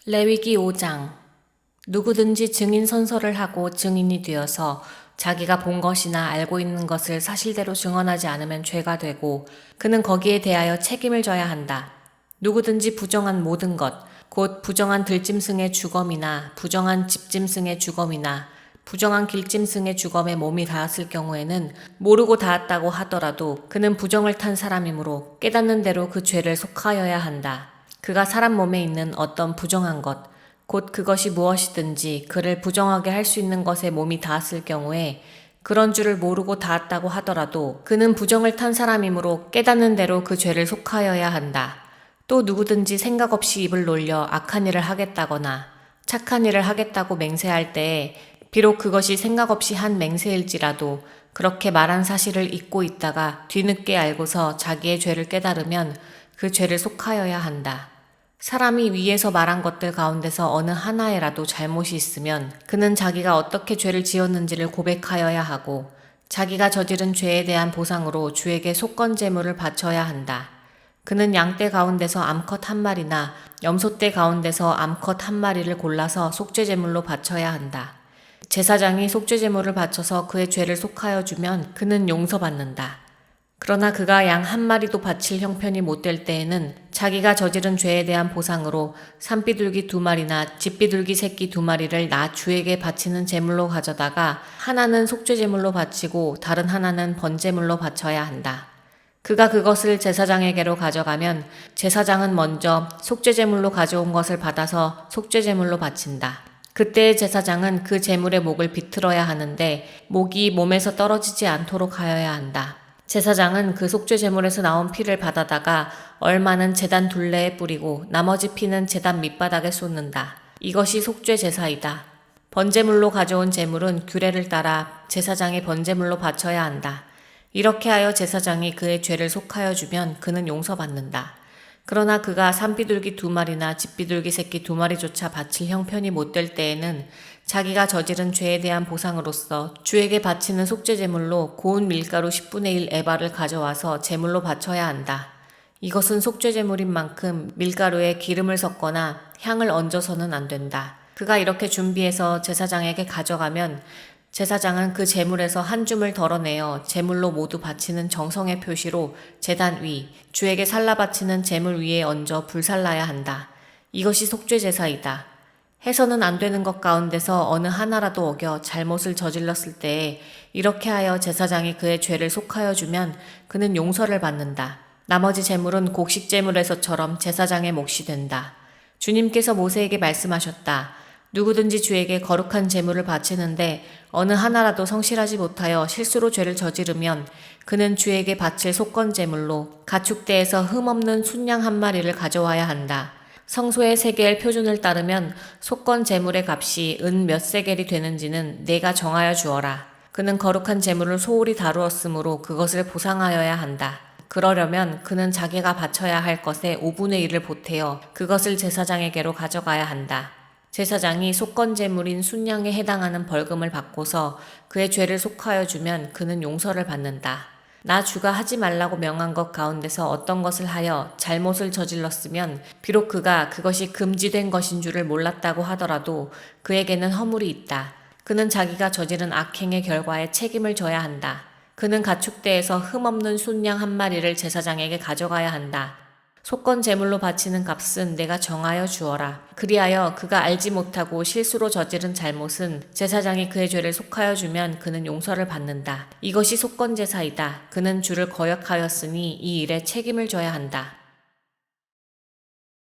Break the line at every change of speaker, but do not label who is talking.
레위기 5장. 누구든지 증인 선서를 하고 증인이 되어서 자기가 본 것이나 알고 있는 것을 사실대로 증언하지 않으면 죄가 되고 그는 거기에 대하여 책임을 져야 한다. 누구든지 부정한 모든 것, 곧 부정한 들짐승의 주검이나 부정한 집짐승의 주검이나 부정한 길짐승의 주검에 몸이 닿았을 경우에는 모르고 닿았다고 하더라도 그는 부정을 탄 사람이므로 깨닫는 대로 그 죄를 속하여야 한다. 그가 사람 몸에 있는 어떤 부정한 것, 곧 그것이 무엇이든지 그를 부정하게 할 수 있는 것에 몸이 닿았을 경우에 그런 줄을 모르고 닿았다고 하더라도 그는 부정을 탄 사람이므로 깨닫는 대로 그 죄를 속하여야 한다. 또 누구든지 생각 없이 입을 놀려 악한 일을 하겠다거나 착한 일을 하겠다고 맹세할 때에 비록 그것이 생각 없이 한 맹세일지라도 그렇게 말한 사실을 잊고 있다가 뒤늦게 알고서 자기의 죄를 깨달으면 그 죄를 속하여야 한다. 사람이 위에서 말한 것들 가운데서 어느 하나에라도 잘못이 있으면 그는 자기가 어떻게 죄를 지었는지를 고백하여야 하고 자기가 저지른 죄에 대한 보상으로 주에게 속건 제물을 바쳐야 한다. 그는 양떼 가운데서 암컷 한 마리나 염소떼 가운데서 암컷 한 마리를 골라서 속죄 제물로 바쳐야 한다. 제사장이 속죄 제물을 바쳐서 그의 죄를 속하여 주면 그는 용서받는다. 그러나 그가 양 한 마리도 바칠 형편이 못 될 때에는 자기가 저지른 죄에 대한 보상으로 산비둘기 2마리나 집비둘기 새끼 2마리를 나 주에게 바치는 제물로 가져다가 하나는 속죄 제물로 바치고 다른 하나는 번제물로 바쳐야 한다. 그가 그것을 제사장에게로 가져가면 제사장은 먼저 속죄 제물로 가져온 것을 받아서 속죄 제물로 바친다. 그때 제사장은 그 제물의 목을 비틀어야 하는데 목이 몸에서 떨어지지 않도록 하여야 한다. 제사장은 그 속죄 제물에서 나온 피를 받아다가 얼마는 제단 둘레에 뿌리고 나머지 피는 제단 밑바닥에 쏟는다. 이것이 속죄 제사이다. 번제물로 가져온 제물은 규례를 따라 제사장이 번제물로 바쳐야 한다. 이렇게 하여 제사장이 그의 죄를 속하여 주면 그는 용서받는다. 그러나 그가 산비둘기 2마리나 집비둘기 새끼 2마리조차 바칠 형편이 못 될 때에는 자기가 저지른 죄에 대한 보상으로서 주에게 바치는 속죄 제물로 고운 밀가루 10분의 1 에바를 가져와서 제물로 바쳐야 한다. 이것은 속죄 제물인 만큼 밀가루에 기름을 섞거나 향을 얹어서는 안 된다. 그가 이렇게 준비해서 제사장에게 가져가면 제사장은 그 제물에서 한 줌을 덜어내어 제물로 모두 바치는 정성의 표시로 제단 위, 주에게 살라 바치는 제물 위에 얹어 불살라야 한다. 이것이 속죄 제사이다. 해서는 안 되는 것 가운데서 어느 하나라도 어겨 잘못을 저질렀을 때에 이렇게 하여 제사장이 그의 죄를 속하여 주면 그는 용서를 받는다. 나머지 제물은 곡식 제물에서처럼 제사장의 몫이 된다. 주님께서 모세에게 말씀하셨다. 누구든지 주에게 거룩한 제물을 바치는데 어느 하나라도 성실하지 못하여 실수로 죄를 저지르면 그는 주에게 바칠 속건 제물로 가축대에서 흠없는 순양 한 마리를 가져와야 한다. 성소의 세겔 표준을 따르면 속건 제물의 값이 은 몇 세겔이 되는지는 내가 정하여 주어라. 그는 거룩한 제물을 소홀히 다루었으므로 그것을 보상하여야 한다. 그러려면 그는 자기가 바쳐야 할 것의 5분의 1을 보태어 그것을 제사장에게로 가져가야 한다. 제사장이 속건 제물인 순양에 해당하는 벌금을 받고서 그의 죄를 속하여 주면 그는 용서를 받는다. 나 주가 하지 말라고 명한 것 가운데서 어떤 것을 하여 잘못을 저질렀으면 비록 그가 그것이 금지된 것인 줄을 몰랐다고 하더라도 그에게는 허물이 있다. 그는 자기가 저지른 악행의 결과에 책임을 져야 한다. 그는 가축대에서 흠없는 순양 한 마리를 제사장에게 가져가야 한다. 속건 제물로 바치는 값은 내가 정하여 주어라. 그리하여 그가 알지 못하고 실수로 저지른 잘못은 제사장이 그의 죄를 속하여 주면 그는 용서를 받는다. 이것이 속건 제사이다. 그는 주를 거역하였으니 이 일에 책임을 져야 한다.